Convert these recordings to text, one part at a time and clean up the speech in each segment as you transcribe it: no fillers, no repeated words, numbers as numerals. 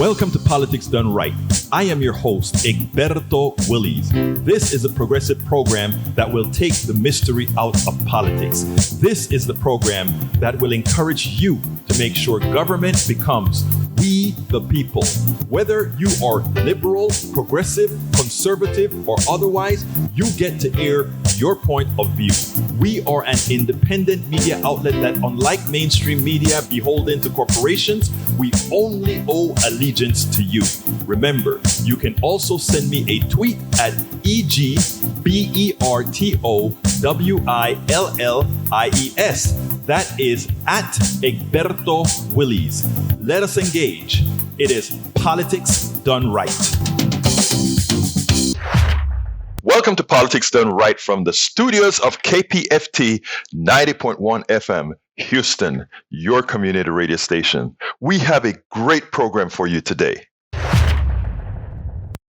Welcome to Politics Done Right. I am your host, Egberto Willies. This is a progressive program that will take the mystery out of politics. This is the program that will encourage you to make sure government becomes we the people. Whether you are liberal, progressive, conservative, or otherwise, you get to air your point of view. We are an independent media outlet that, unlike mainstream media beholden to corporations, we only owe allegiance to you. Remember, you can also send me a tweet at EGBERTOWILLIES. That is at Egberto Willies. Let us engage. It is Politics Done Right. Welcome to Politics Done Right from the studios of KPFT 90.1 FM, Houston, your community radio station. We have a great program for you today.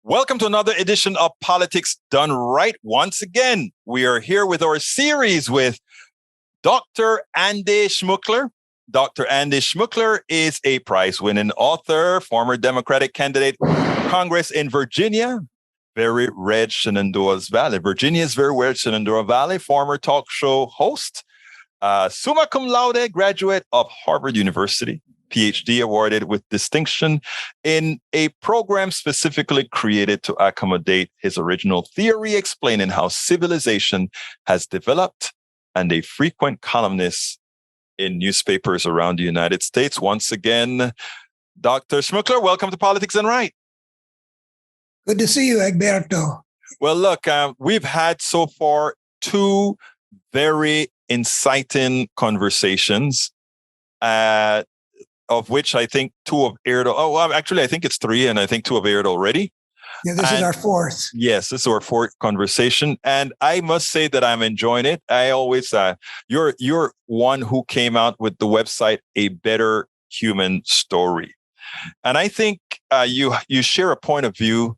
Welcome to another edition of Politics Done Right. Once again, we are here with our series with Dr. Andy Schmookler. Dr. Andy Schmookler is a prize-winning author, former Democratic candidate for Congress in Virginia, very red Shenandoah Valley. Virginia is very red Shenandoah Valley, former talk show host, summa cum laude graduate of Harvard University, PhD awarded with distinction in a program specifically created to accommodate his original theory explaining how civilization has developed, and a frequent columnist in newspapers around the United States. Once again, Dr. Schmookler, welcome to Politics Done Right. Good to see you, Egberto. Well, look, we've had so far two very inciting conversations, of which I think two have aired. Oh, well, actually, I think it's three, and I think two have aired already. Yeah, this is our fourth. Yes, this is our fourth conversation, and I must say that I'm enjoying it. I always, you're one who came out with the website A Better Human Story, and I think you share a point of view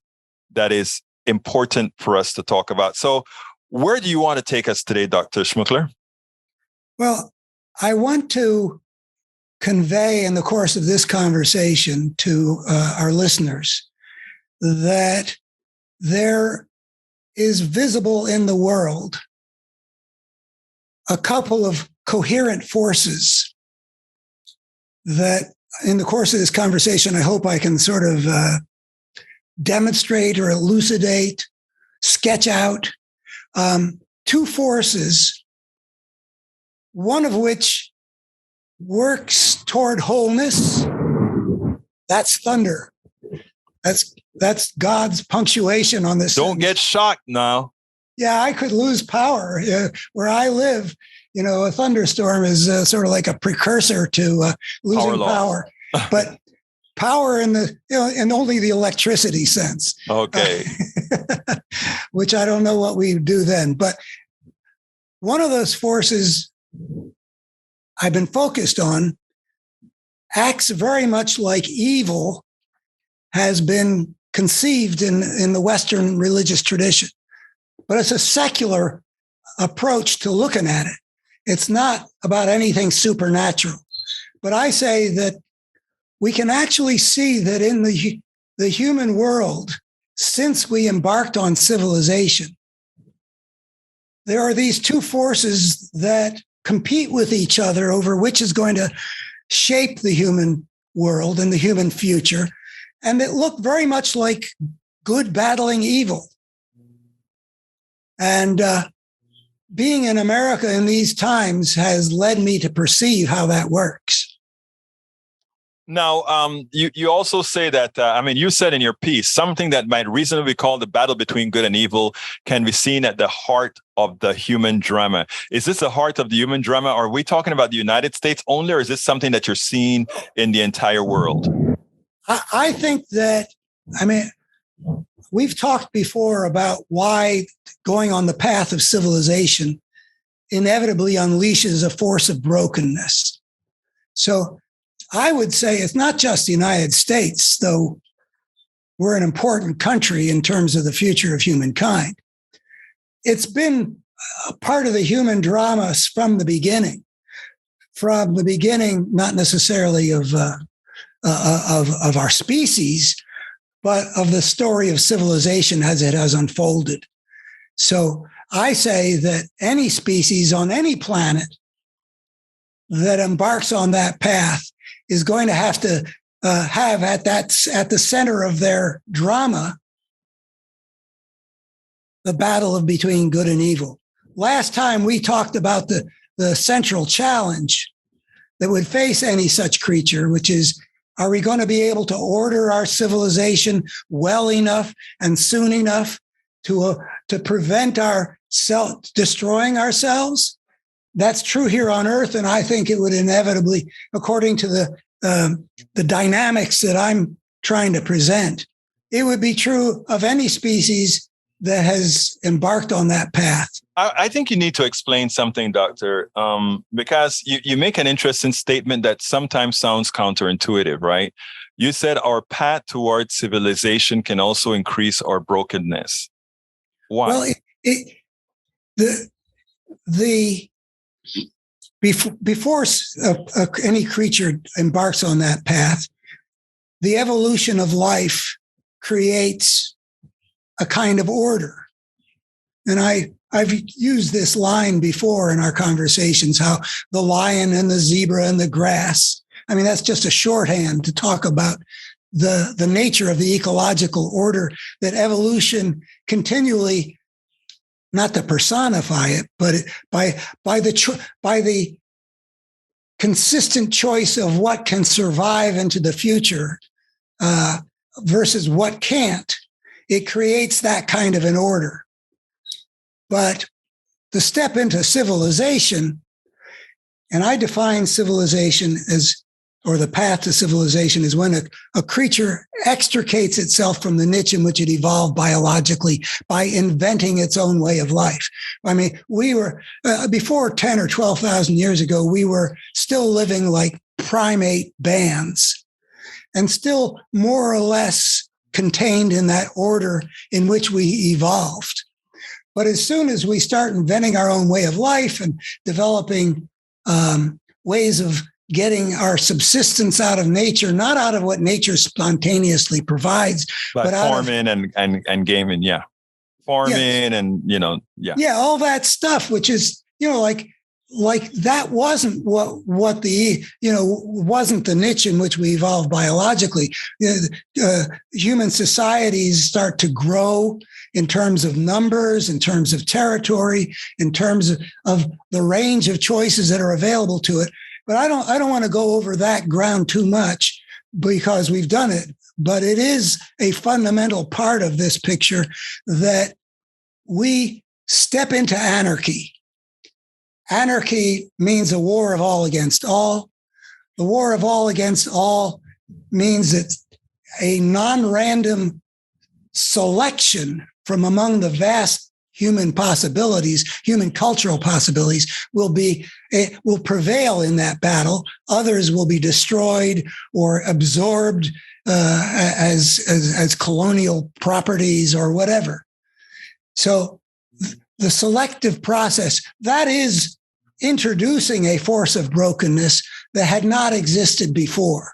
that is important for us to talk about. So, where do you want to take us today, Dr. Schmookler? Well, I want to convey in the course of this conversation to our listeners that there is visible in the world a couple of coherent forces that in the course of this conversation, I hope I can sort of demonstrate or elucidate, sketch out two forces, one of which works toward wholeness. That's thunder. That's God's punctuation on this. Don't get shocked now. Yeah, I could lose power. Where I live, a thunderstorm is sort of like a precursor to losing power. But power in only the electricity sense. Okay. Which I don't know what we do then. But one of those forces I've been focused on acts very much like evil has been conceived in the Western religious tradition. But it's a secular approach to looking at it. It's not about anything supernatural. But I say that we can actually see that in the human world, since we embarked on civilization, there are these two forces that compete with each other over which is going to shape the human world and the human future. And it looked very much like good battling evil. And being in America in these times has led me to perceive how that works. Now, you also say that, you said in your piece, something that might reasonably be called the battle between good and evil can be seen at the heart of the human drama. Is this the heart of the human drama? Are we talking about the United States only, or is this something that you're seeing in the entire world? I think that, we've talked before about why going on the path of civilization inevitably unleashes a force of brokenness. So I would say it's not just the United States, though we're an important country in terms of the future of humankind. It's been a part of the human drama from the beginning, not necessarily of of our species, but of the story of civilization as it has unfolded. So I say that any species on any planet that embarks on that path is going to have to have at the center of their drama the battle between good and evil. Last time we talked about the central challenge that would face any such creature, which is, are we going to be able to order our civilization well enough and soon enough to prevent destroying ourselves? That's true here on Earth, and I think it would inevitably, according to the dynamics that I'm trying to present, it would be true of any species that has embarked on that path. I think you need to explain something, Doctor, because you make an interesting statement that sometimes sounds counterintuitive, right? You said our path towards civilization can also increase our brokenness. Why? Well, before any creature embarks on that path, the evolution of life creates a kind of order. And I've used this line before in our conversations, how the lion and the zebra and the grass. I mean, that's just a shorthand to talk about the nature of the ecological order that evolution continually, not to personify it, but by the consistent choice of what can survive into the future versus what can't, it creates that kind of an order. But the step into civilization, and I define civilization as, or the path to civilization is when a creature extricates itself from the niche in which it evolved biologically by inventing its own way of life. I mean, we were, before 10 or 12,000 years ago, we were still living like primate bands and still more or less contained in that order in which we evolved. But as soon as we start inventing our own way of life and developing ways of getting our subsistence out of nature, not out of what nature spontaneously provides, but farming and gaming, yeah. Farming, yes. And, yeah. Yeah, all that stuff, which is, like that wasn't what wasn't the niche in which we evolved biologically. Human societies start to grow in terms of numbers, in terms of territory, in terms of the range of choices that are available to it. But I don't want to go over that ground too much because we've done it. But it is a fundamental part of this picture that we step into anarchy. Anarchy means a war of all against all. The war of all against all means that a non-random selection from among the vast human possibilities, human cultural possibilities, will prevail in that battle. Others will be destroyed or absorbed as colonial properties or whatever. So the selective process, that is introducing a force of brokenness that had not existed before.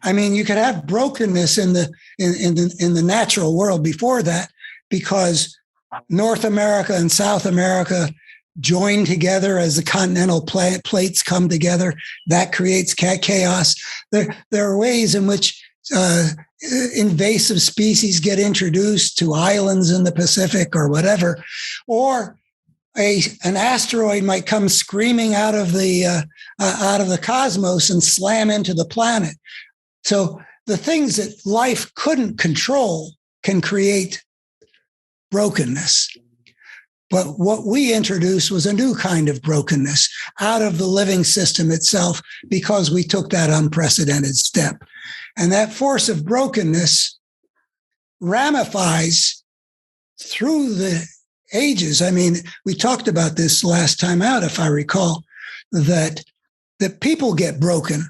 I mean, you could have brokenness in the natural world before that because North America and South America join together as the continental plates come together. That creates chaos. There are ways in which invasive species get introduced to islands in the Pacific or whatever, or an asteroid might come screaming out of the cosmos and slam into the planet. So the things that life couldn't control can create brokenness. But what we introduced was a new kind of brokenness out of the living system itself because we took that unprecedented step. And that force of brokenness ramifies through the ages. I mean, we talked about this last time out, if I recall, that people get broken.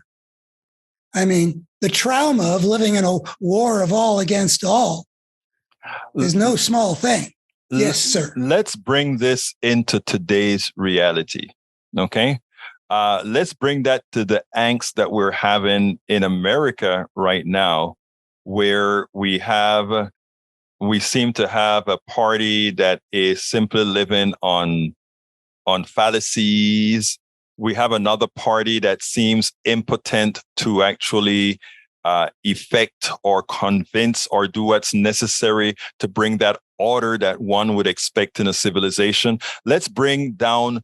I mean, the trauma of living in a war of all against all is no small thing. Yes, sir. Let's bring this into today's reality. Okay. let's bring that to the angst that we're having in America right now, where we seem to have a party that is simply living on fallacies. We have another party that seems impotent to actually effect or convince or do what's necessary to bring that order that one would expect in a civilization. Let's bring down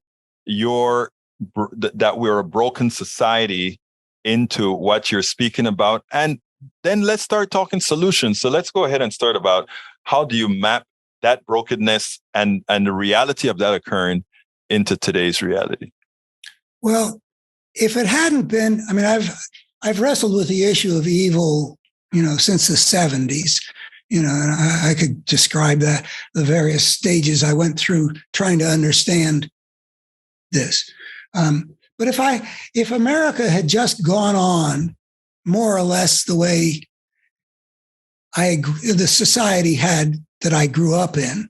that we're a broken society into what you're speaking about. And then let's start talking solutions. So let's go ahead and start about how do you map that brokenness and the reality of that occurring into today's reality? Well, if it hadn't been, I mean, I've wrestled with the issue of evil, since the 70s, and I could describe the various stages I went through trying to understand this. But if America had just gone on more or less the way the society had that I grew up in,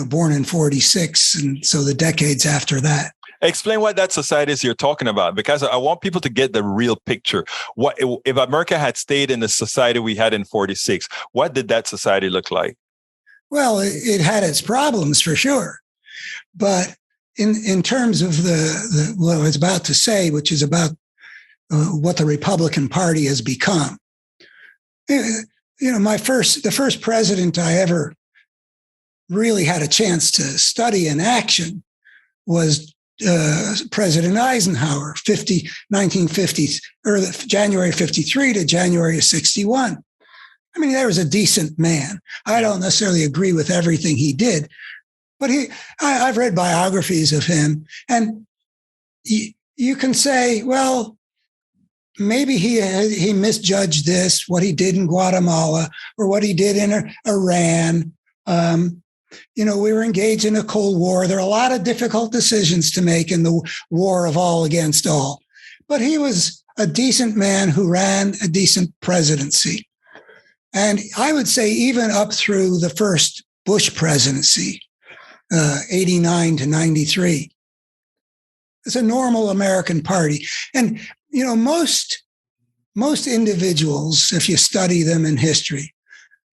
born in 46, and so the decades after that. Explain what that society is you're talking about, because I want people to get the real picture. What if America had stayed in the society we had in 46? What did that society look like? Well, it had its problems for sure, but in terms of what I was about to say, which is about what the Republican Party has become. The first president I ever really had a chance to study in action was President Eisenhower, 1950, or January 53 to January of 61. I mean, there was a decent man. I don't necessarily agree with everything he did, but I've read biographies of him, and you can say, well, maybe he misjudged this, what he did in Guatemala or what he did in Iran. We were engaged in a Cold War. There are a lot of difficult decisions to make in the war of all against all. But he was a decent man who ran a decent presidency. And I would say even up through the first Bush presidency, 89 to 93, it's a normal American party. And, most individuals, if you study them in history,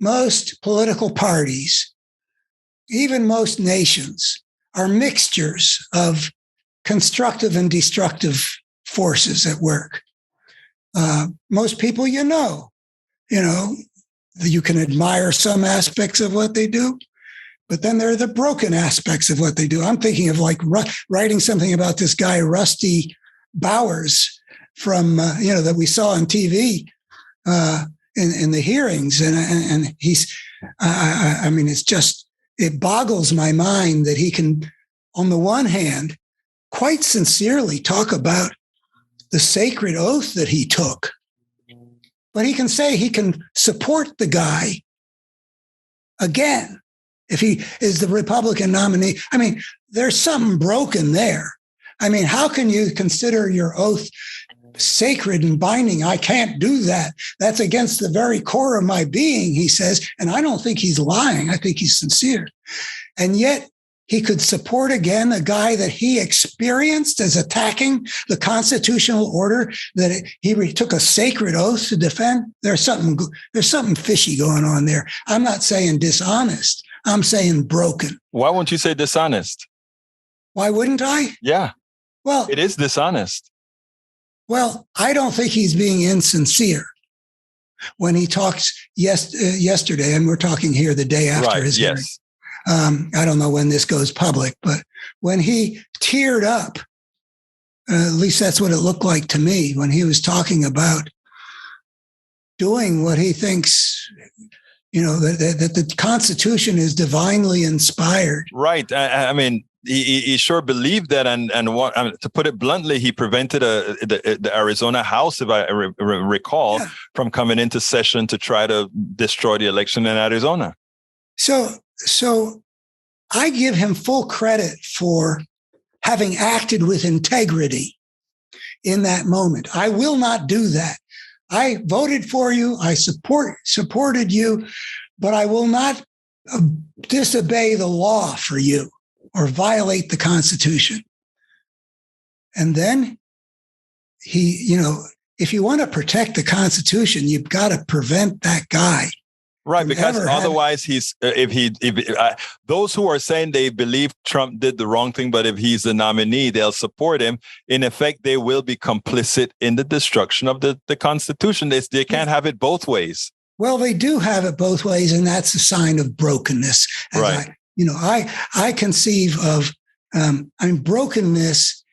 most political parties, even most nations, are mixtures of constructive and destructive forces at work. Most people, you can admire some aspects of what they do, but then there are the broken aspects of what they do. I'm thinking of writing something about this guy, Rusty Bowers, from, that we saw on TV in the hearings. And he's, it's just, it boggles my mind that he can, on the one hand, quite sincerely talk about the sacred oath that he took. But he can say he can support the guy again if he is the Republican nominee. I mean, there's something broken there. I mean, how can you consider your oath sacred and binding? I can't do that. That's against the very core of my being, he says. And I don't think he's lying. I think he's sincere. And yet he could support again a guy that he experienced as attacking the constitutional order that he took a sacred oath to defend. There's something fishy going on there. I'm not saying dishonest. I'm saying broken. Why won't you say dishonest? Why wouldn't I? Yeah. Well, it is dishonest. Well, I don't think he's being insincere when he talks yesterday, and we're talking here the day after his hearing. I don't know when this goes public, but when he teared up, at least that's what it looked like to me, when he was talking about doing what he thinks, that the Constitution is divinely inspired. Right. I mean, he sure believed that, and to put it bluntly, he prevented the Arizona House, if I recall, from coming into session to try to destroy the election in Arizona. So I give him full credit for having acted with integrity in that moment. I will not do that. I voted for you. I supported you, but I will not disobey the law for you or violate the Constitution. And then if you want to protect the Constitution, you've got to prevent that guy. Right, because otherwise those who are saying they believe Trump did the wrong thing, but if he's the nominee, they'll support him. In effect, they will be complicit in the destruction of the Constitution. They can't have it both ways. Well, they do have it both ways, and that's a sign of brokenness. Right. I conceive of, brokenness.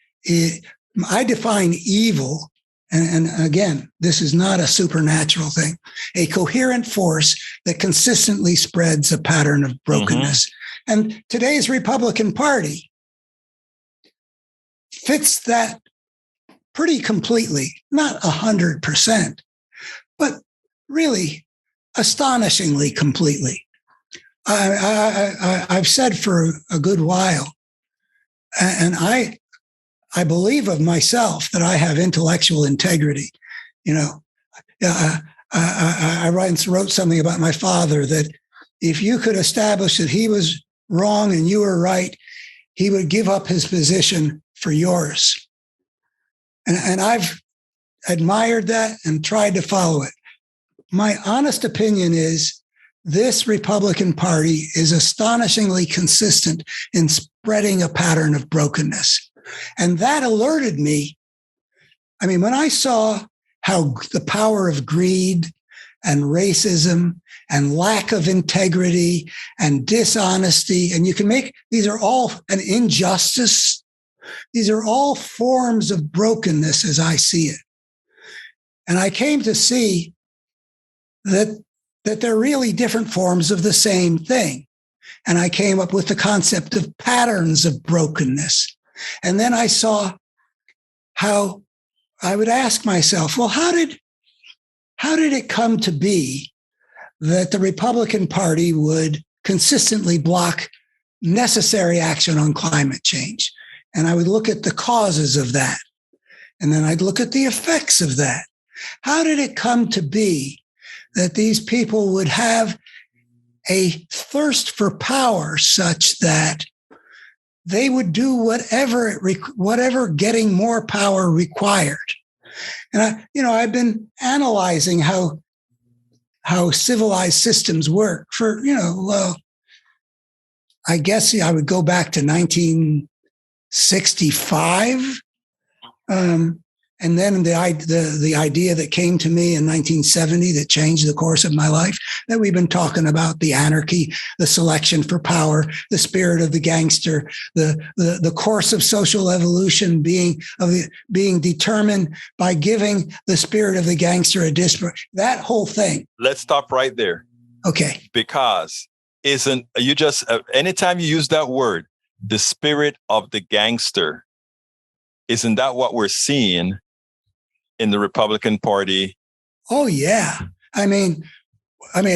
I define evil. And again, this is not a supernatural thing, a coherent force that consistently spreads a pattern of brokenness. Mm-hmm. And today's Republican Party fits that pretty completely, not 100%, but really astonishingly completely. I've said for a good while, and I believe of myself that I have intellectual integrity. I once wrote something about my father that if you could establish that he was wrong and you were right, he would give up his position for yours. And I've admired that and tried to follow it. My honest opinion is this Republican Party is astonishingly consistent in spreading a pattern of brokenness. And that alerted me. When I saw how the power of greed and racism and lack of integrity and dishonesty, and you can make, these are all an injustice. These are all forms of brokenness as I see it. And I came to see that they're really different forms of the same thing. And I came up with the concept of patterns of brokenness. And then I saw how I would ask myself, well, how did it come to be that the Republican Party would consistently block necessary action on climate change? And I would look at the causes of that. And then I'd look at the effects of that. How did it come to be that these people would have a thirst for power such that they would do whatever getting more power required? And I've been analyzing how civilized systems work for, I guess I would go back to 1965. And then the idea that came to me in 1970 that changed the course of my life, that we've been talking about, the anarchy, the selection for power, the spirit of the gangster, the course of social evolution being determined by giving the spirit of the gangster a disparate, that whole thing. Let's stop right there. Okay. Because anytime you use that word, the spirit of the gangster, isn't that what we're seeing in the Republican Party? Oh, yeah.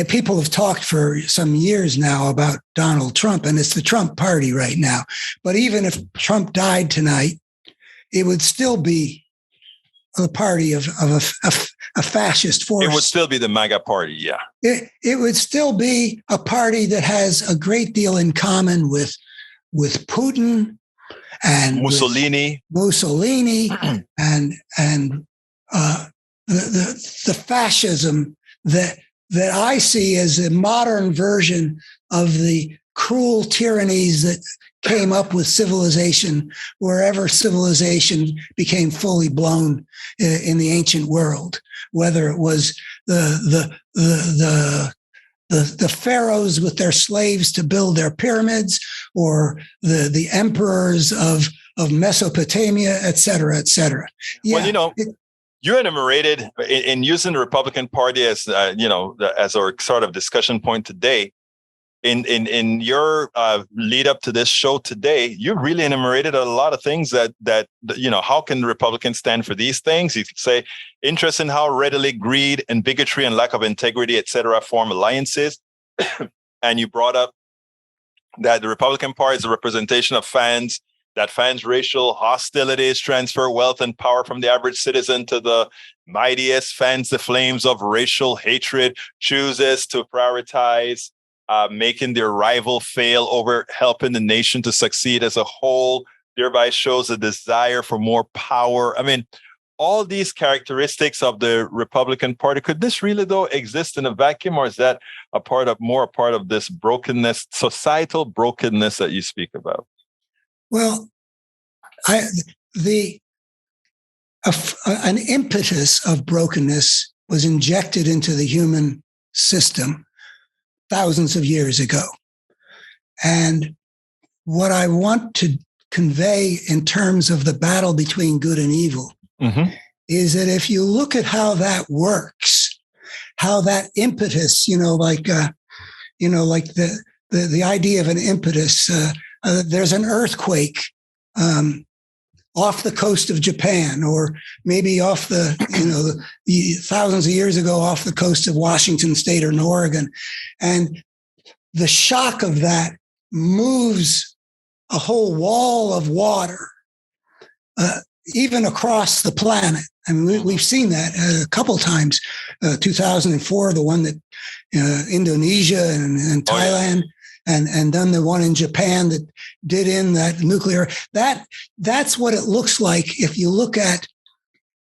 People have talked for some years now about Donald Trump, and it's the Trump party right now. But even if Trump died tonight, it would still be a party of a fascist force. It would still be the MAGA party, yeah. It would still be a party that has a great deal in common with Putin and Mussolini, and the fascism that I see as a modern version of the cruel tyrannies that came up with civilization wherever civilization became fully blown in the ancient world, whether it was the pharaohs with their slaves to build their pyramids, or the emperors of Mesopotamia, et cetera, et cetera. Yeah, well, you enumerated in using the Republican Party as as our sort of discussion point today. In your lead up to this show today, you really enumerated a lot of things that how can Republicans stand for these things? You could say interest in how readily greed and bigotry and lack of integrity, et cetera, form alliances. And you brought up that the Republican Party is a representation of fans, that fans' racial hostilities transfer wealth and power from the average citizen to the mightiest. Fans the flames of racial hatred, chooses to prioritize making their rival fail over helping the nation to succeed as a whole. thereby shows a desire for more power. I mean, all these characteristics of the Republican Party, could this really, though, exist in a vacuum, or is that a part of this brokenness, societal brokenness that you speak about? Well, an impetus of brokenness was injected into the human system thousands of years ago. And what I want to convey in terms of the battle between good and evil is that if you look at how that works, how that impetus, like the idea of an impetus, there's an earthquake off the coast of Japan, or maybe off the thousands of years ago off the coast of Washington State or in Oregon. And the shock of that moves a whole wall of water, even across the planet. I mean, we've seen that a couple times. 2004, the one that Indonesia and Thailand. And then the one in Japan that did in that nuclear, that's what it looks like if you look at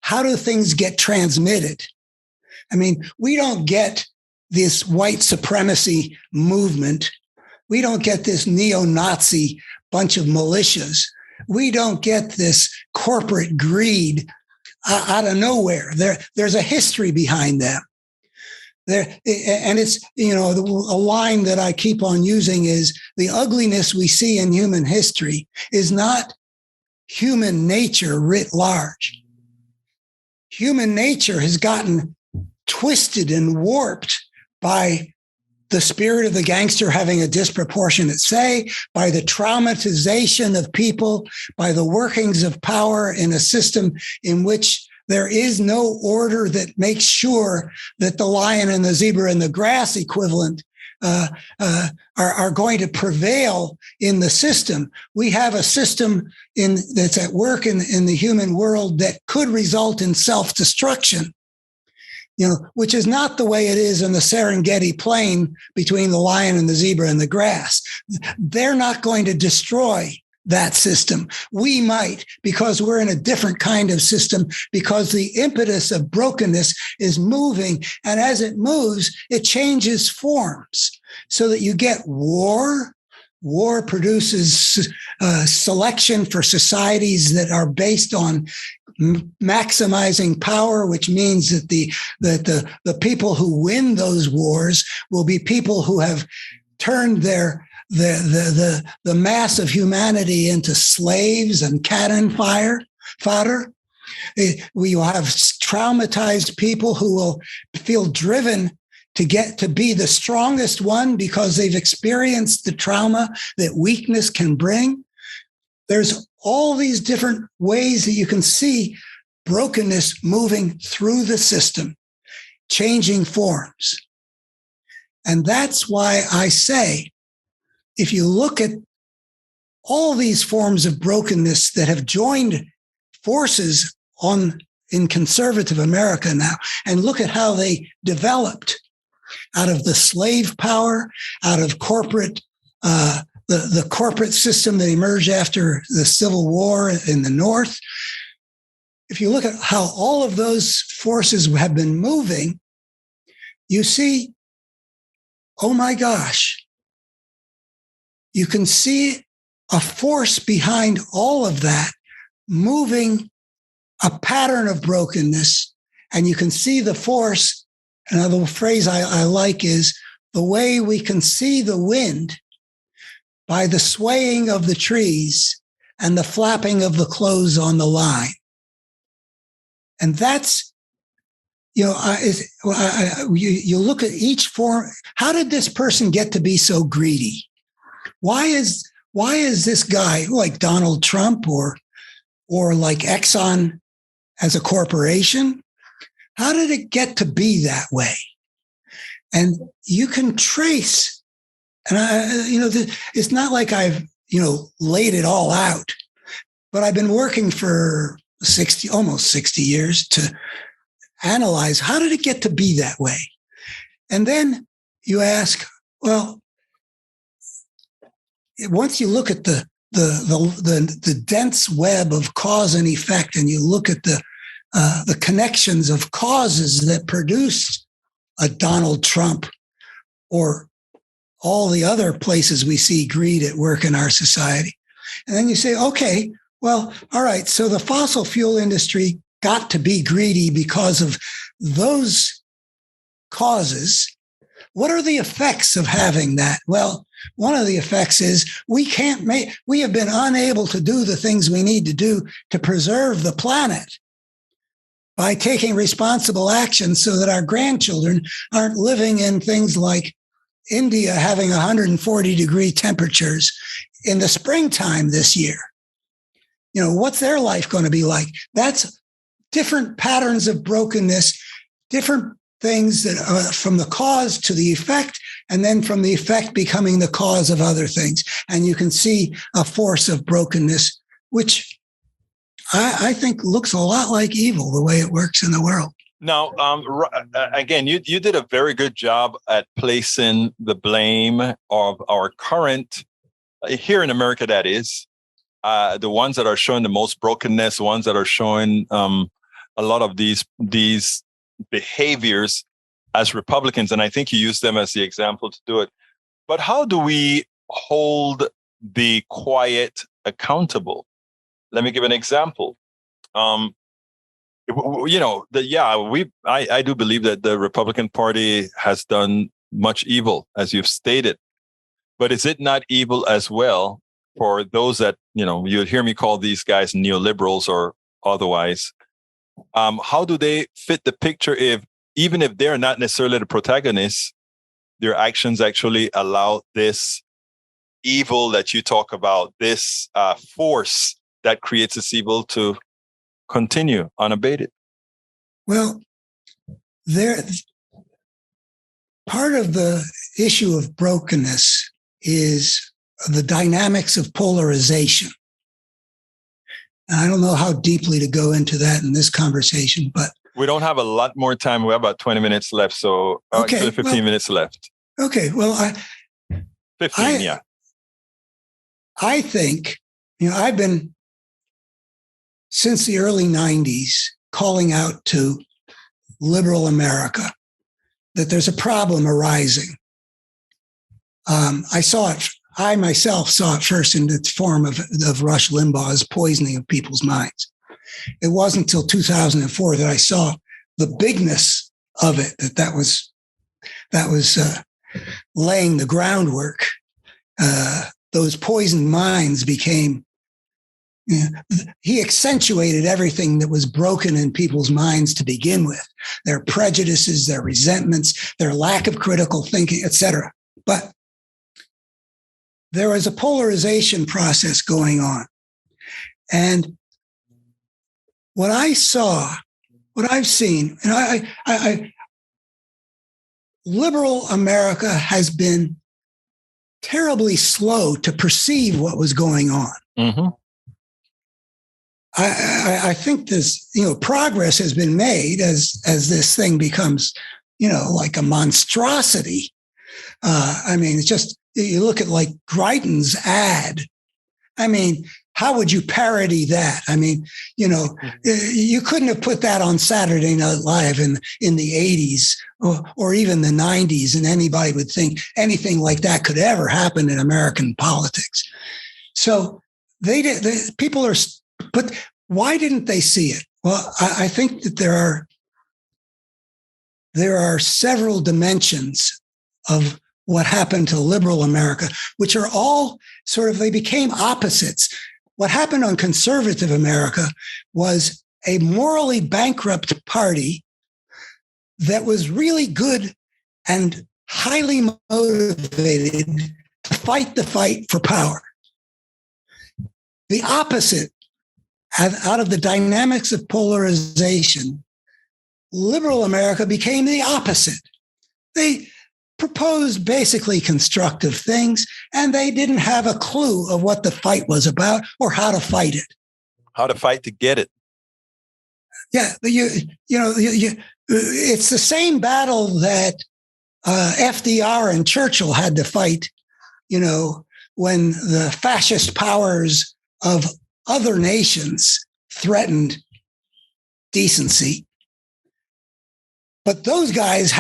how do things get transmitted. I mean, we don't get this white supremacy movement. We don't get this neo-Nazi bunch of militias. We don't get this corporate greed out of nowhere. There's a history behind them. And it's, a line that I keep on using is the ugliness we see in human history is not human nature writ large. Human nature has gotten twisted and warped by the spirit of the gangster having a disproportionate say, by the traumatization of people, by the workings of power in a system in which there is no order that makes sure that the lion and the zebra and the grass equivalent are going to prevail in the system. We have a system that's at work in the human world that could result in self-destruction, which is not the way it is in the Serengeti plain between the lion and the zebra and the grass. They're not going to destroy that system. We might, because we're in a different kind of system, because the impetus of brokenness is moving. And as it moves, it changes forms so that you get war. War produces selection for societies that are based on maximizing power, which means that the people who win those wars will be people who have turned the mass of humanity into slaves and cannon fodder. We will have traumatized people who will feel driven to get to be the strongest one because they've experienced the trauma that weakness can bring. There's all these different ways that you can see brokenness moving through the system, changing forms. And that's why I say, if you look at all these forms of brokenness that have joined forces in conservative America now, and look at how they developed out of the slave power, out of corporate, the corporate system that emerged after the Civil War in the North. If you look at how all of those forces have been moving, you see, oh my gosh, you can see a force behind all of that moving a pattern of brokenness. And you can see the force. Another phrase I like is the way we can see the wind by the swaying of the trees and the flapping of the clothes on the line. And that's, you look at each form. How did this person get to be so greedy? Why is this guy like Donald Trump or like Exxon as a corporation? How did it get to be that way? And you can trace, and it's not like I've laid it all out, but I've been working for almost 60 years to analyze how did it get to be that way. And then you ask, well, once you look at the the dense web of cause and effect, and you look at the connections of causes that produced a Donald Trump or all the other places we see greed at work in our society. And then you say, okay, well, all right, so the fossil fuel industry got to be greedy because of those causes. What are the effects of having that? Well, one of the effects is we have been unable to do the things we need to do to preserve the planet by taking responsible action so that our grandchildren aren't living in things like India having 140-degree temperatures in the springtime this year. What's their life going to be like? That's different patterns of brokenness, different things that are from the cause to the effect, and then from the effect becoming the cause of other things. And you can see a force of brokenness, which I think looks a lot like evil, the way it works in the world. Now, again, you did a very good job at placing the blame of our current, here in America, that is, the ones that are showing the most brokenness, the ones that are showing a lot of these behaviors as Republicans. And I think you used them as the example to do it. But how do we hold the quiet accountable? Let me give an example. I do believe that the Republican Party has done much evil, as you've stated. But is it not evil as well for those that, you'd hear me call these guys neoliberals or otherwise? How do they fit the picture even if they're not necessarily the protagonists, their actions actually allow this evil that you talk about, this force that creates this evil to continue unabated? Well, part of the issue of brokenness is the dynamics of polarization. And I don't know how deeply to go into that in this conversation, but we don't have a lot more time. We have about 20 minutes left, so actually 15 minutes left. Okay, well, 15, yeah. I think, I've been, since the early 90s, calling out to liberal America that there's a problem arising. I myself saw it first in the form of Rush Limbaugh's poisoning of people's minds. It wasn't until 2004 that I saw the bigness of it, that was laying the groundwork. Those poisoned minds became, he accentuated everything that was broken in people's minds to begin with, their prejudices, their resentments, their lack of critical thinking, etc. But there was a polarization process going on. And what I've seen, and liberal America has been terribly slow to perceive what was going on. Mm-hmm. I think this, progress has been made as this thing becomes, like a monstrosity. It's just, you look at like Greitens' ad. How would you parody that? You couldn't have put that on Saturday Night Live in the 80s or even the 90s, and anybody would think anything like that could ever happen in American politics. So people are, but why didn't they see it? Well, I think that there are several dimensions of what happened to liberal America, which are all they became opposites. What happened on conservative America was a morally bankrupt party that was really good and highly motivated to fight the fight for power. The opposite, out of the dynamics of polarization, liberal America became the opposite. They proposed basically constructive things, and they didn't have a clue of what the fight was about or how to fight it. How to fight to get it. Yeah, it's the same battle that FDR and Churchill had to fight, when the fascist powers of other nations threatened decency. But those guys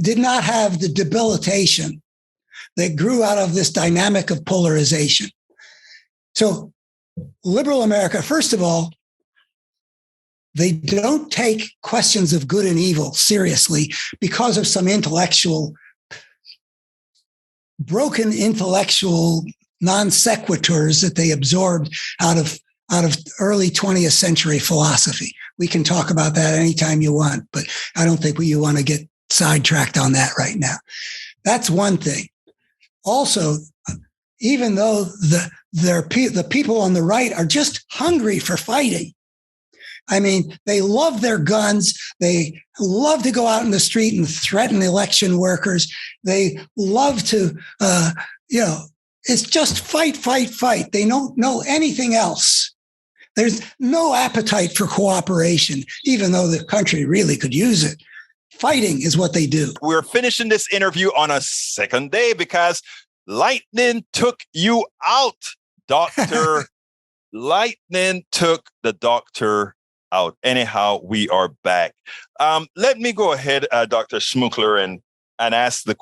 did not have the debilitation that grew out of this dynamic of polarization. So liberal America, first of all, they don't take questions of good and evil seriously because of some broken intellectual non sequiturs that they absorbed out of early 20th century philosophy. We can talk about that anytime you want, but I don't think you want to get sidetracked on that right now. That's one thing. Also, even though the people on the right are just hungry for fighting. I mean, they love their guns. They love to go out in the street and threaten election workers. They love to, it's just fight, fight, fight. They don't know anything else. There's no appetite for cooperation, even though the country really could use it. Fighting is what they do. We're finishing this interview on a second day because lightning took you out, Doctor. Lightning took the doctor out. Anyhow, we are back. Let me go ahead, Dr. Schmookler, and ask the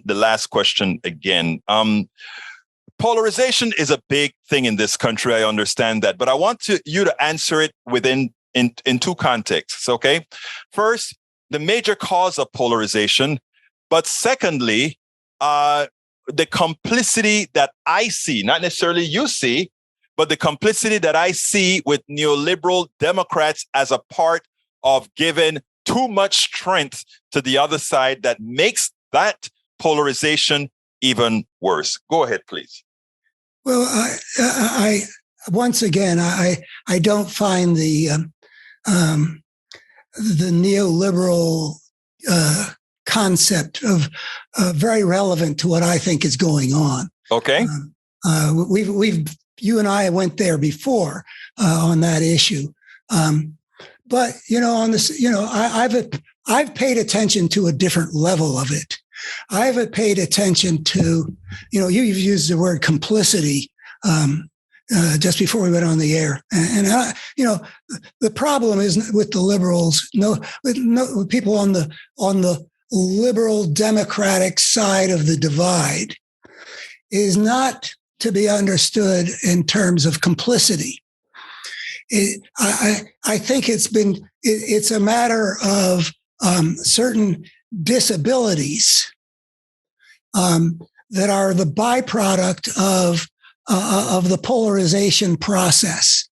last question again. Polarization is a big thing in this country. I understand that, but I want you to answer it in two contexts. Okay, first, the major cause of polarization, but secondly, the complicity that I see, not necessarily you see, but the complicity that I see with neoliberal Democrats as a part of giving too much strength to the other side that makes that polarization even worse. Go ahead, please. Well, I once again, I don't find the neoliberal concept of very relevant to what I think is going on. Okay, you and I went there before on that issue, but on this, I've paid attention to a different level of it. I've paid attention to, you've used the word complicity just before we went on the air, and the problem is with the liberals, with people on the liberal democratic side of the divide, is not to be understood in terms of complicity. I think it's a matter of certain disabilities that are the byproduct of the polarization process,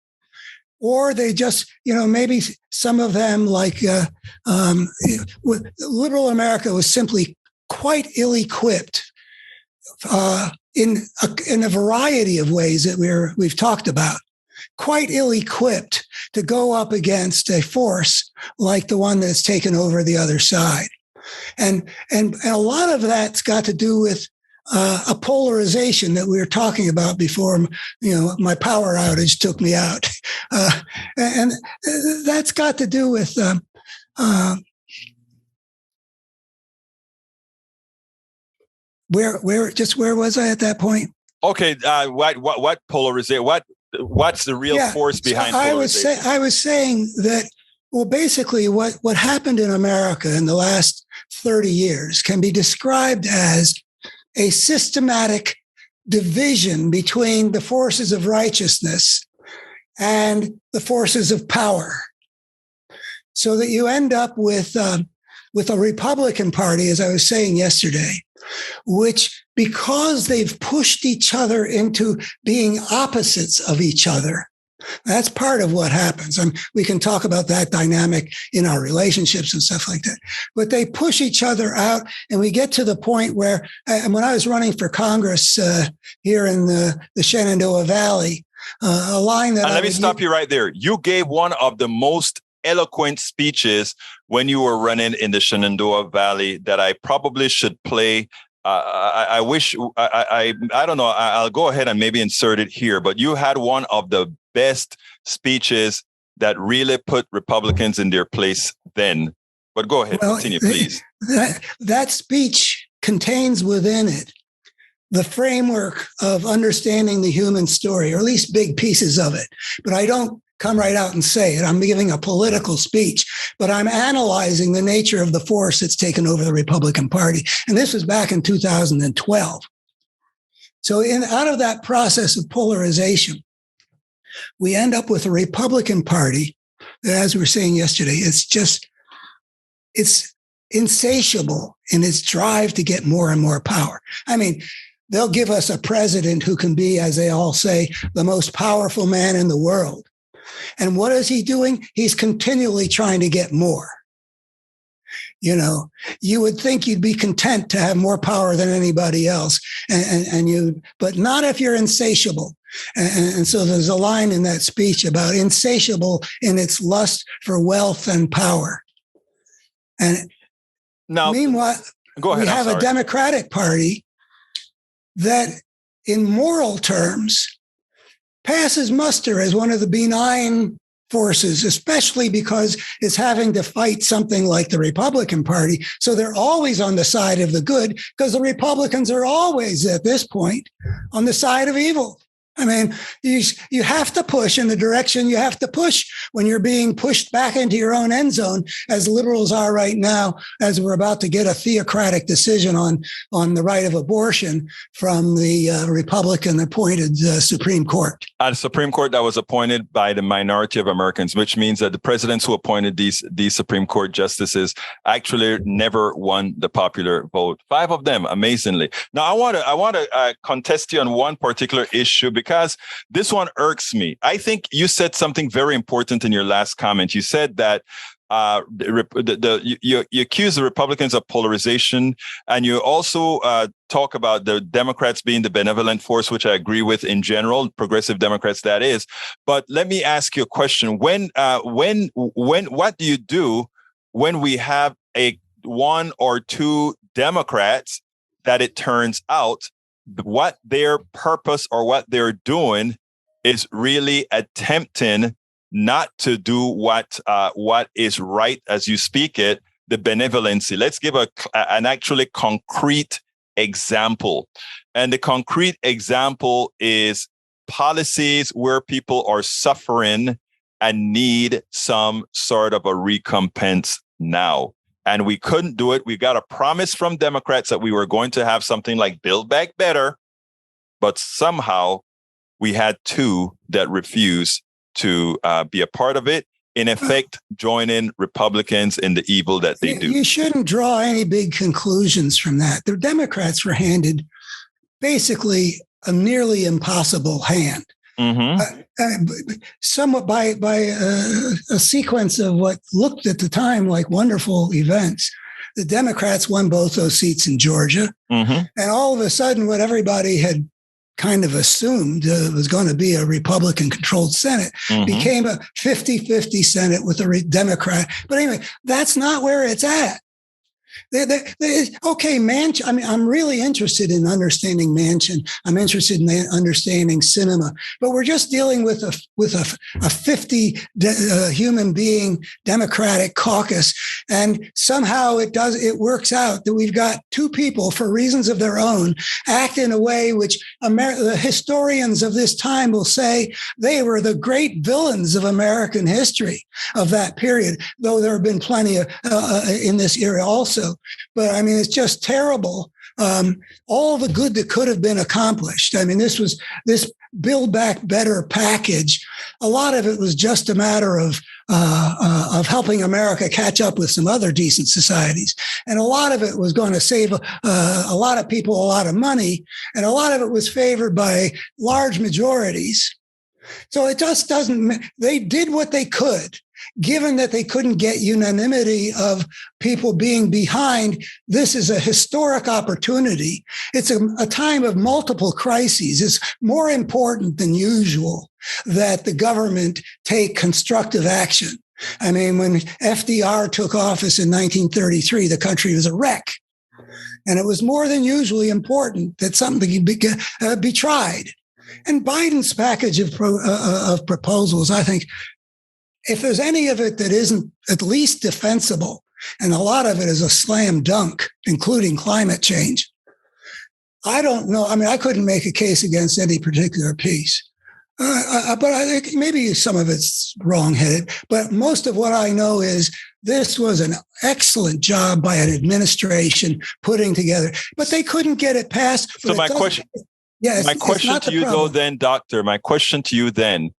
or they just, maybe some of them, like liberal America, was simply quite ill-equipped in a variety of ways that we've talked about. Quite ill-equipped to go up against a force like the one that's taken over the other side. And a lot of that's got to do with a polarization that we were talking about before, my power outage took me out. And that's got to do with where was I at that point? Okay, what polarization? What's the real force behind polarization? I was saying that, well, basically what happened in America in the last 30 years can be described as a systematic division between the forces of righteousness and the forces of power, so that you end up with a Republican Party, as I was saying yesterday, which, because they've pushed each other into being opposites of each other, that's part of what happens. We can talk about that dynamic in our relationships and stuff like that. But they push each other out, and we get to the point where, when I was running for Congress here in the Shenandoah Valley, a line that... And let me stop you right there. You gave one of the most eloquent speeches when you were running in the Shenandoah Valley that I probably should play. I wish, I don't know, I'll go ahead and maybe insert it here, but you had one of the best speeches that really put Republicans in their place then. But go ahead, continue, please. That speech contains within it the framework of understanding the human story, or at least big pieces of it. But I don't come right out and say it. I'm giving a political speech, but I'm analyzing the nature of the force that's taken over the Republican Party. And this was back in 2012. So out of that process of polarization, we end up with a Republican Party that, as we were saying yesterday, it's insatiable in its drive to get more and more power. I mean, they'll give us a president who can be, as they all say, the most powerful man in the world. And what is he doing? He's continually trying to get more. You know, you would think you'd be content to have more power than anybody else, but not if you're insatiable. And so there's a line in that speech about insatiable in its lust for wealth and power. And now, meanwhile, we have a Democratic Party that, in moral terms, passes muster as one of the benign forces, especially because it's having to fight something like the Republican Party. So they're always on the side of the good, because the Republicans are always, at this point, on the side of evil. I mean, you have to push in the direction you have to push when you're being pushed back into your own end zone, as liberals are right now, as we're about to get a theocratic decision on the right of abortion from the Republican-appointed Supreme Court. A Supreme Court that was appointed by the minority of Americans, which means that the presidents who appointed these Supreme Court justices actually never won the popular vote. 5 of them, amazingly. Now, I want to contest you on one particular issue, because this one irks me. I think you said something very important in your last comment. You said that you accuse the Republicans of polarization, and you also talk about the Democrats being the benevolent force, which I agree with in general, progressive Democrats, that is. But let me ask you a question. What do you do when we have one or two Democrats that it turns out what their purpose or what they're doing is really attempting not to do what is right, as you speak it, the benevolency. Let's give an actually concrete example. And the concrete example is policies where people are suffering and need some sort of a recompense now. And we couldn't do it. We got a promise from Democrats that we were going to have something like Build Back Better, but somehow we had 2 that refused to be a part of it, in effect, joining Republicans in the evil that they do. You shouldn't draw any big conclusions from that. The Democrats were handed basically a nearly impossible hand. Somewhat by a sequence of what looked at the time like wonderful events. The Democrats won both those seats in Georgia. And all of a sudden, what everybody had kind of assumed was going to be a Republican-controlled Senate became a 50-50 Senate with a Democrat. But anyway, that's not where it's at. Okay, Manchin. I mean, I'm really interested in understanding Manchin. I'm interested in understanding cinema. But we're just dealing with a 50 human being Democratic caucus, and somehow it works out that we've got 2 people, for reasons of their own, act in a way which the historians of this time will say they were the great villains of American history of that period. Though there have been plenty of in this era also. But I mean, it's just terrible. All the good that could have been accomplished. I mean, this Build Back Better package. A lot of it was just a matter of helping America catch up with some other decent societies, and a lot of it was going to save a lot of people a lot of money, and a lot of it was favored by large majorities. So it just doesn't. They did what they could. Given that they couldn't get unanimity of people being behind, this is a historic opportunity. It's a time of multiple crises. It's more important than usual that the government take constructive action. I mean, when FDR took office in 1933, the country was a wreck. And it was more than usually important that something be tried. And Biden's package of proposals, I think, if there's any of it that isn't at least defensible, and a lot of it is a slam dunk, including climate change, I don't know. I mean, I couldn't make a case against any particular piece. But I think maybe some of it's wrong-headed. But most of what I know is this was an excellent job by an administration putting together, but they couldn't get it passed. So my question to you, though, then, Doctor, my question to you then,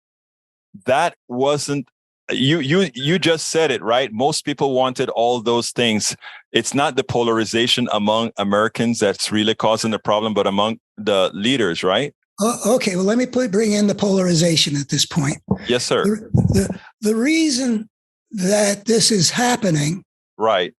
that wasn't, you just said it, right? Most people wanted all those things. It's not the polarization among Americans that's really causing the problem, but among the leaders, right? Okay, well, let me bring in the polarization at this point. Yes, sir. The reason that this is happening, right,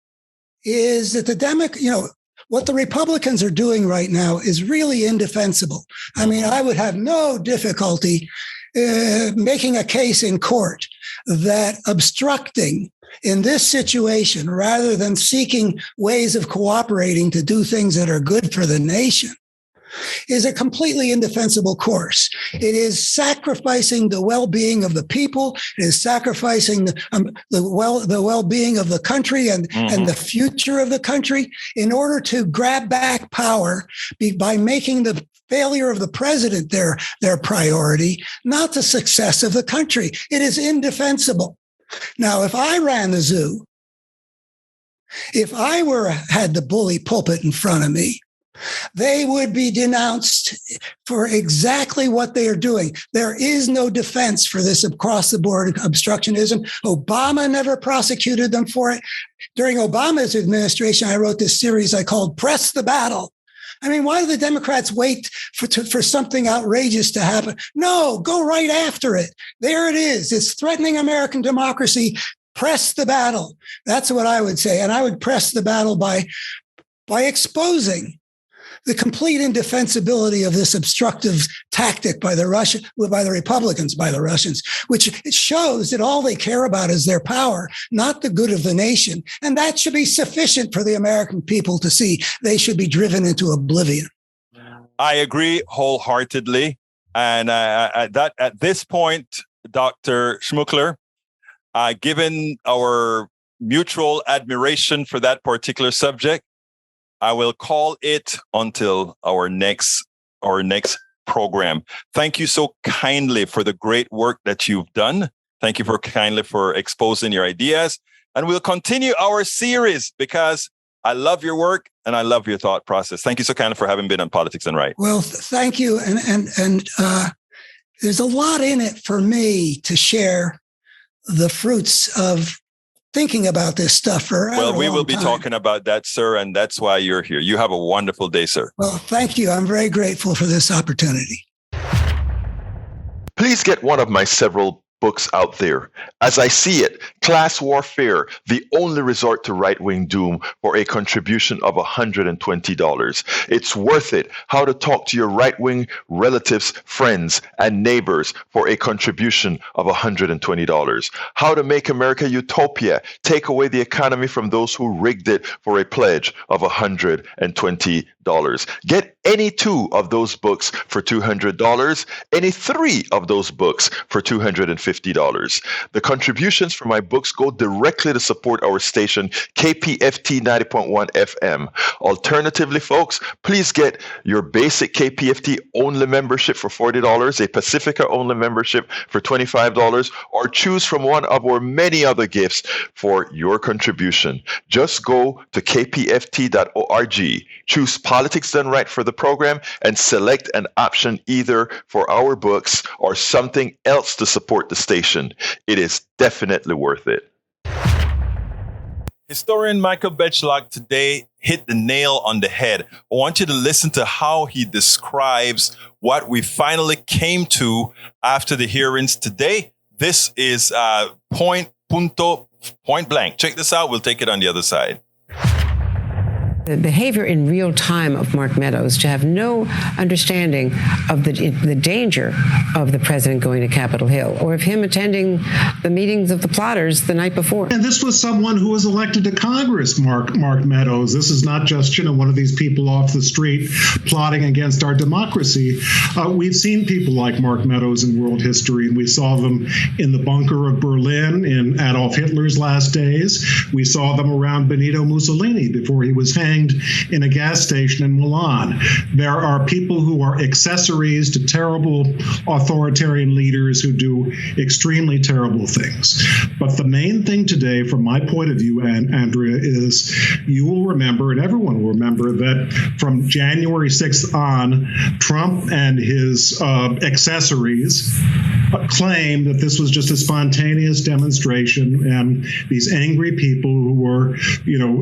is that what the Republicans are doing right now is really indefensible. I mean, I would have no difficulty making a case in court that obstructing in this situation, rather than seeking ways of cooperating to do things that are good for the nation, is a completely indefensible course. It is sacrificing the well-being of the people. It is sacrificing the well-being of the country and the future of the country in order to grab back power by making the failure of the president their priority, not the success of the country. It is indefensible. Now, if I ran the zoo, if I had the bully pulpit in front of me, they would be denounced for exactly what they are doing. There is no defense for this across-the-board obstructionism. Obama never prosecuted them for it. During Obama's administration, I wrote this series I called Press the Battle. I mean, why do the Democrats wait for something outrageous to happen? No, go right after it. There it is. It's threatening American democracy. Press the battle. That's what I would say. And I would press the battle by exposing the complete indefensibility of this obstructive tactic by the Republicans, by the Russians, which it shows that all they care about is their power, not the good of the nation. And that should be sufficient for the American people to see. They should be driven into oblivion. I agree wholeheartedly. And at this point, Dr. Schmookler, given our mutual admiration for that particular subject, I will call it until our next program. Thank you so kindly for the great work that you've done. Thank you for exposing your ideas. And we'll continue our series because I love your work and I love your thought process. Thank you so kindly for having been on Politics Done Right. Well, thank you. And there's a lot in it for me to share the fruits of thinking about this stuff for we will be talking about that, sir, and that's why you're here. You have a wonderful day, sir. Well, thank you. I'm very grateful for this opportunity. Please get one of my several books out there. As I see it, Class Warfare, the only resort to right-wing doom, for a contribution of $120. It's worth it. How to talk to your right-wing relatives, friends, and neighbors for a contribution of $120. How to make America utopia, take away the economy from those who rigged it, for a pledge of $120. Get any two of those books for $200, any three of those books for $250. The contributions for my books go directly to support our station, KPFT 90.1 FM. Alternatively, folks, please get your basic KPFT only membership for $40, a Pacifica only membership for $25, or choose from one of our many other gifts for your contribution. Just go to kpft.org, choose Politics Done Right for the program, and select an option either for our books or something else to support the station. It is definitely worth it. Historian Michael Betschlock today hit the nail on the head. I want you to listen to how he describes what we finally came to after the hearings today. This is point blank. Check this out. We'll take it on the other side. The behavior in real time of Mark Meadows, to have no understanding of the danger of the president going to Capitol Hill, or of him attending the meetings of the plotters the night before. And this was someone who was elected to Congress, Mark Meadows. This is not just, one of these people off the street plotting against our democracy. We've seen people like Mark Meadows in world history, and we saw them in the bunker of Berlin in Adolf Hitler's last days. We saw them around Benito Mussolini before he was hanged hanged in a gas station in Milan. There are people who are accessories to terrible authoritarian leaders who do extremely terrible things. But the main thing today, from my point of view, Andrea, is you will remember, and everyone will remember, that from January 6th on, Trump and his accessories claimed that this was just a spontaneous demonstration, and these angry people who were,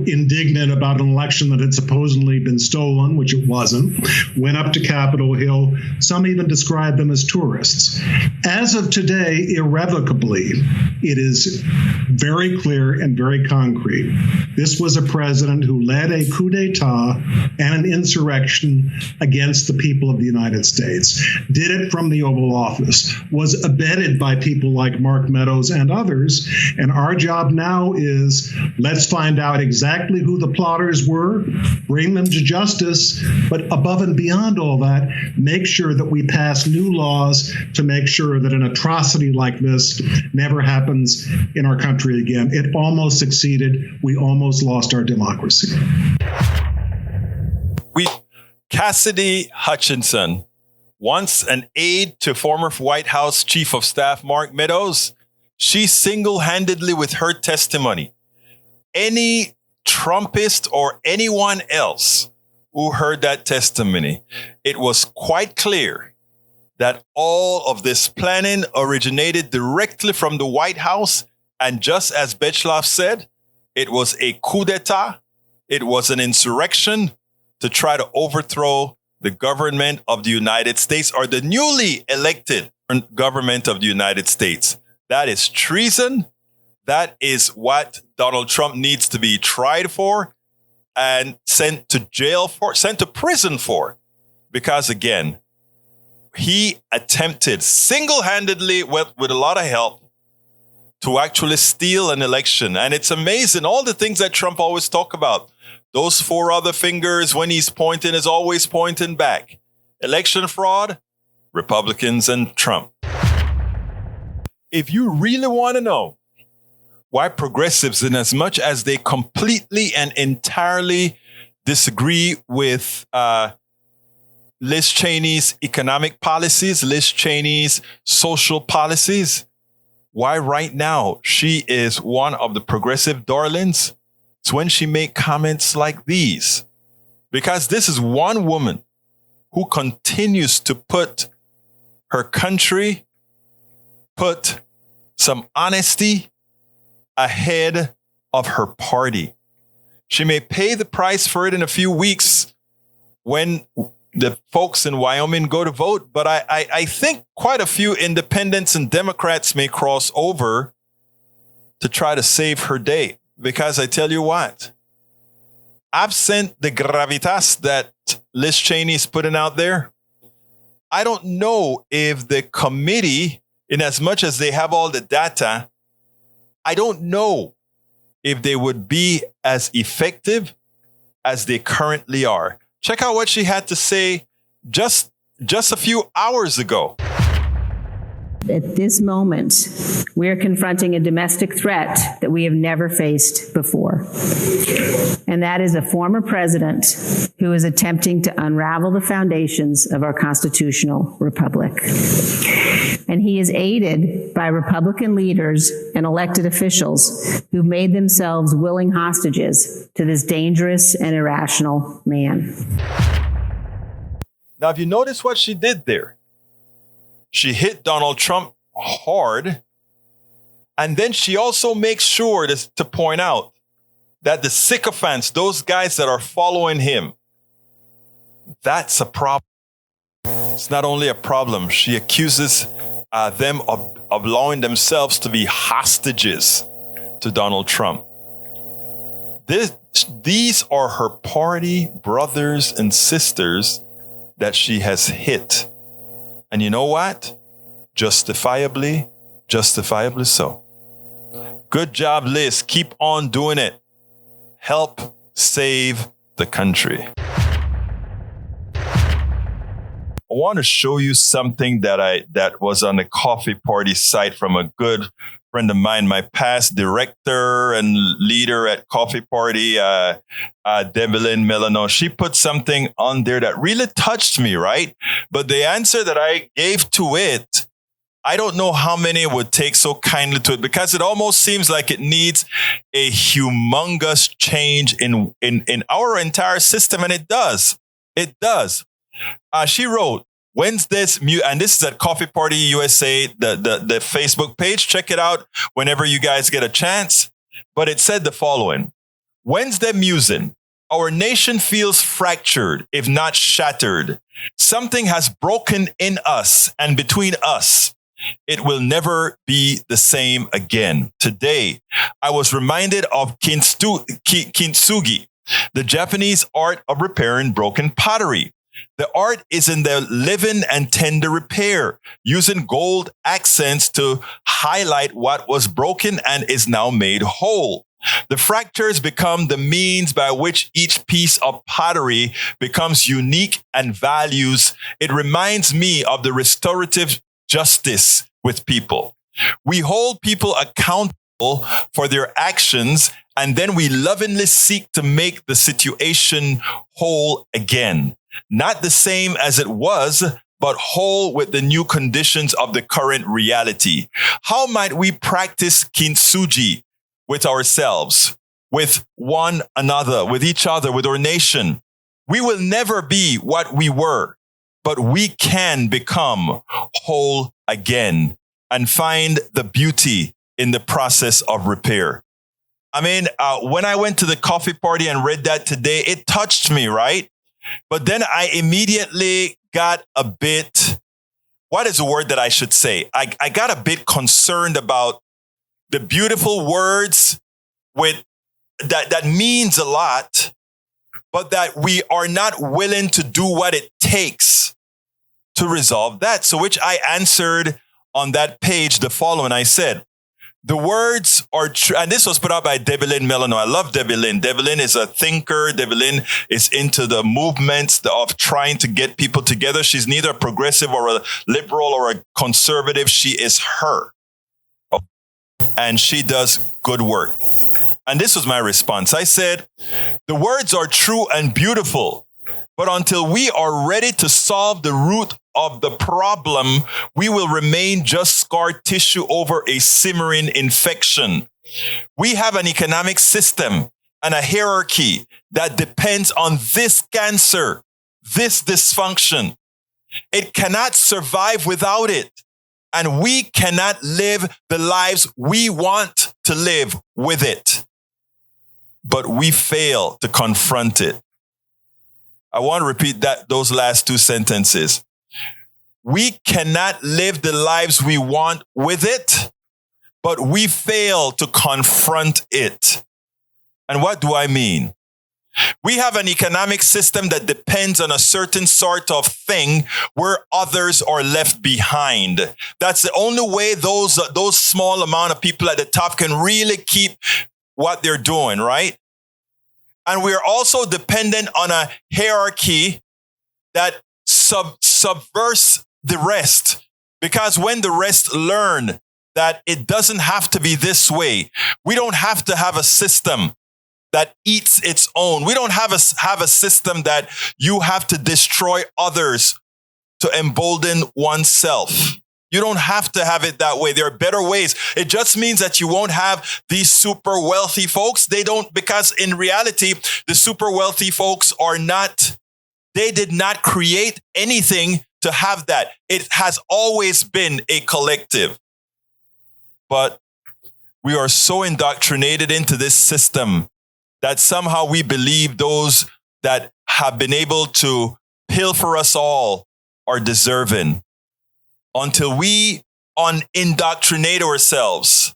indignant about an election that had supposedly been stolen, which it wasn't, went up to Capitol Hill. Some even described them as tourists. As of today, irrevocably, it is very clear and very concrete. This was a president who led a coup d'etat and an insurrection against the people of the United States, did it from the Oval Office, was abetted by people like Mark Meadows and others. And our job now is, let's find out exactly who the plotters were, bring them to justice, but above and beyond all that, make sure that we pass new laws to make sure that an atrocity like this never happens in our country again. It almost succeeded. We almost lost our democracy. Cassidy Hutchinson, once an aide to former White House Chief of Staff Mark Meadows, she single-handedly, with her testimony, any Trumpist or anyone else who heard that testimony, it was quite clear that all of this planning originated directly from the White House. And just as Betchloff said, it was a coup d'etat. It was an insurrection to try to overthrow the government of the United States, or the newly elected government of the United States. That is treason. That is what Donald Trump needs to be tried for and sent to jail for, sent to prison for. Because again, he attempted single-handedly with a lot of help to actually steal an election. And it's amazing, all the things that Trump always talk about. Those four other fingers, when he's pointing, is always pointing back. Election fraud, Republicans, and Trump. If you really want to know why progressives, in as much as they completely and entirely disagree with Liz Cheney's economic policies, Liz Cheney's social policies, why right now she is one of the progressive darlings, it's when she makes comments like these. Because this is one woman who continues to put her country, put some honesty ahead of her party. She may pay the price for it in a few weeks when the folks in Wyoming go to vote, but I think quite a few independents and Democrats may cross over to try to save her day. Because I tell you what, absent the gravitas that Liz Cheney's putting out there, I don't know if the committee, in as much as they have all the data, I don't know if they would be as effective as they currently are. Check out what she had to say just a few hours ago. At this moment, we are confronting a domestic threat that we have never faced before. And that is a former president who is attempting to unravel the foundations of our constitutional republic. And he is aided by Republican leaders and elected officials who've made themselves willing hostages to this dangerous and irrational man. Now, if you notice what she did there, she hit Donald Trump hard. And then she also makes sure to point out that the sycophants, those guys that are following him, that's a problem. It's not only a problem. She accuses them of allowing themselves to be hostages to Donald Trump. These are her party brothers and sisters that she has hit. And you know what? Justifiably so. Good job, Liz. Keep on doing it. Help save the country. I want to show you something that was on the Coffee Party site from friend of mine, my past director and leader at Coffee Party, Debilyn Molineaux. She put something on there that really touched me, right? But the answer that I gave to it, I don't know how many would take so kindly to it, because it almost seems like it needs a humongous change in our entire system. And it does. It does. She wrote, when's this and this is at Coffee Party USA, the Facebook page. Check it out whenever you guys get a chance. But it said the following: Wednesday musing. Our nation feels fractured, if not shattered. Something has broken in us and between us. It will never be the same again. Today, I was reminded of kintsugi, the Japanese art of repairing broken pottery. The art is in the living and tender repair, using gold accents to highlight what was broken and is now made whole. The fractures become the means by which each piece of pottery becomes unique and values. It reminds me of the restorative justice with people. We hold people accountable for their actions, and then we lovingly seek to make the situation whole again. Not the same as it was, but whole with the new conditions of the current reality. How might we practice kintsugi with ourselves, with one another, with each other, with our nation? We will never be what we were, but we can become whole again and find the beauty in the process of repair. I mean, when I went to the Coffee Party and read that today, it touched me, right? But then I immediately got a bit, what is the word that I should say? I got a bit concerned about the beautiful words with that means a lot, but that we are not willing to do what it takes to resolve that. So which I answered on that page the following. I said, the words are true. And this was put out by Debilyn Molineaux. I love Debilyn. Debilyn is a thinker. Debilyn is into the movements of trying to get people together. She's neither a progressive or a liberal or a conservative. She is her. And she does good work. And this was my response. I said, the words are true and beautiful, but until we are ready to solve the root of the problem, we will remain just scar tissue over a simmering infection. We have an economic system and a hierarchy that depends on this cancer, this dysfunction. It cannot survive without it. And we cannot live the lives we want to live with it. But we fail to confront it. I want to repeat those last two sentences. We cannot live the lives we want with it, but we fail to confront it. And what do I mean? We have an economic system that depends on a certain sort of thing where others are left behind. That's the only way those small amount of people at the top can really keep what they're doing, right? And we're also dependent on a hierarchy that subverts the rest. Because when the rest learn that it doesn't have to be this way, we don't have to have a system that eats its own. We don't have a system that you have to destroy others to embolden oneself. You don't have to have it that way. There are better ways. It just means that you won't have these super wealthy folks. They don't, because in reality, the super wealthy folks they did not create anything to have that. It has always been a collective. But we are so indoctrinated into this system that somehow we believe those that have been able to pilfer us all are deserving. Until we indoctrinate ourselves,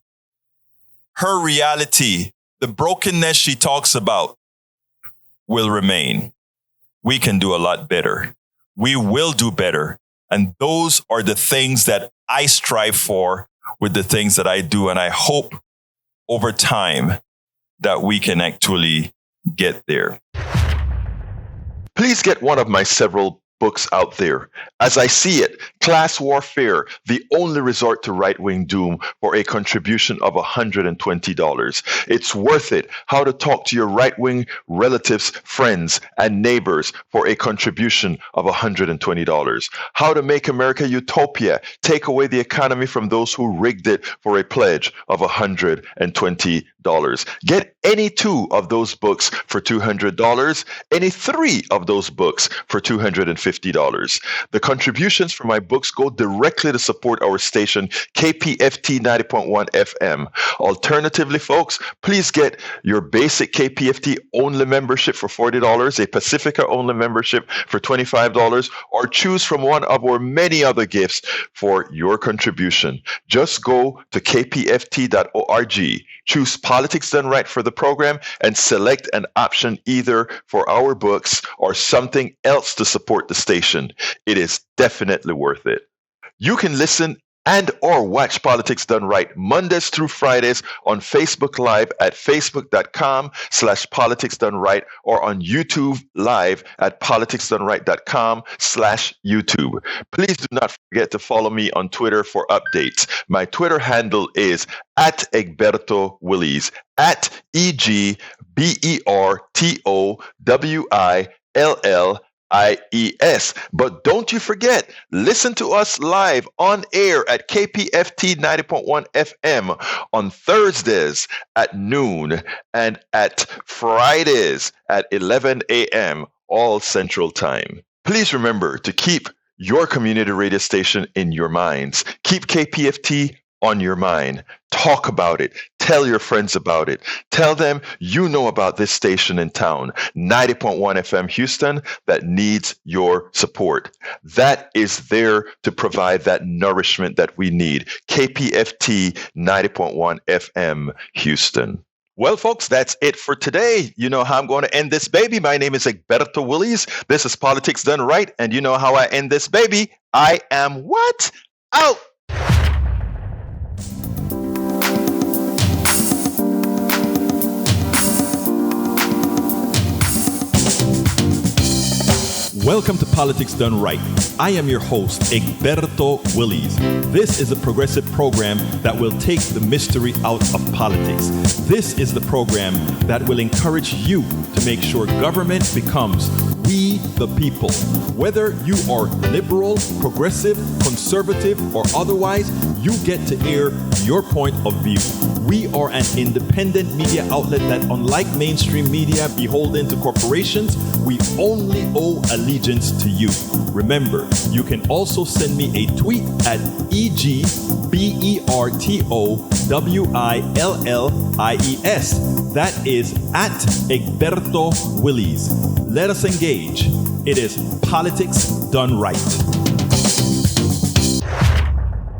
her reality, the brokenness she talks about, will remain. We can do a lot better. We will do better. And those are the things that I strive for with the things that I do. And I hope over time that we can actually get there. Please get one of my several books out there. As I see it, Class Warfare, the only resort to right-wing doom, for a contribution of $120. It's worth it. How to talk to your right-wing relatives, friends, and neighbors for a contribution of $120. How to make America utopia, take away the economy from those who rigged it, for a pledge of $120. Get any 2 of those books for $200, any 3 of those books for $250. The contributions for my books go directly to support our station, KPFT 90.1 FM. Alternatively, folks, please get your basic KPFT only membership for $40, a Pacifica only membership for $25, or choose from one of our many other gifts for your contribution. Just go to kpft.org, choose Politics Done Right for the program, and select an option either for our books or something else to support the station. It is definitely worth it. You can listen and or watch Politics Done Right Mondays through Fridays on Facebook Live at facebook.com/Politics Done Right, or on YouTube Live at politicsdoneright.com/YouTube. Please do not forget to follow me on Twitter for updates. My Twitter handle is @Egberto Willies, @EGBERTOWILLIES. But don't you forget, listen to us live on air at KPFT 90.1 FM on Thursdays at noon and at Fridays at 11 a.m. all Central Time. Please remember to keep your community radio station in your minds. Keep KPFT on your mind. Talk about it. Tell your friends about it. Tell them you know about this station in town, 90.1 FM Houston, that needs your support. That is there to provide that nourishment that we need. KPFT 90.1 FM Houston. Well, folks, that's it for today. You know how I'm going to end this baby. My name is Egberto Willies. This is Politics Done Right. And you know how I end this baby. I am what? Out. Welcome to Politics Done Right. I am your host, Egberto Willies. This is a progressive program that will take the mystery out of politics. This is the program that will encourage you to make sure government becomes we the people. Whether you are liberal, progressive, conservative, or otherwise, you get to air your point of view. We are an independent media outlet that, unlike mainstream media beholden to corporations, we only owe allegiance to you. Remember, you can also send me a tweet at EGBERTOWILLIES. That is at Egberto Willies. Let us engage. It is Politics Done Right.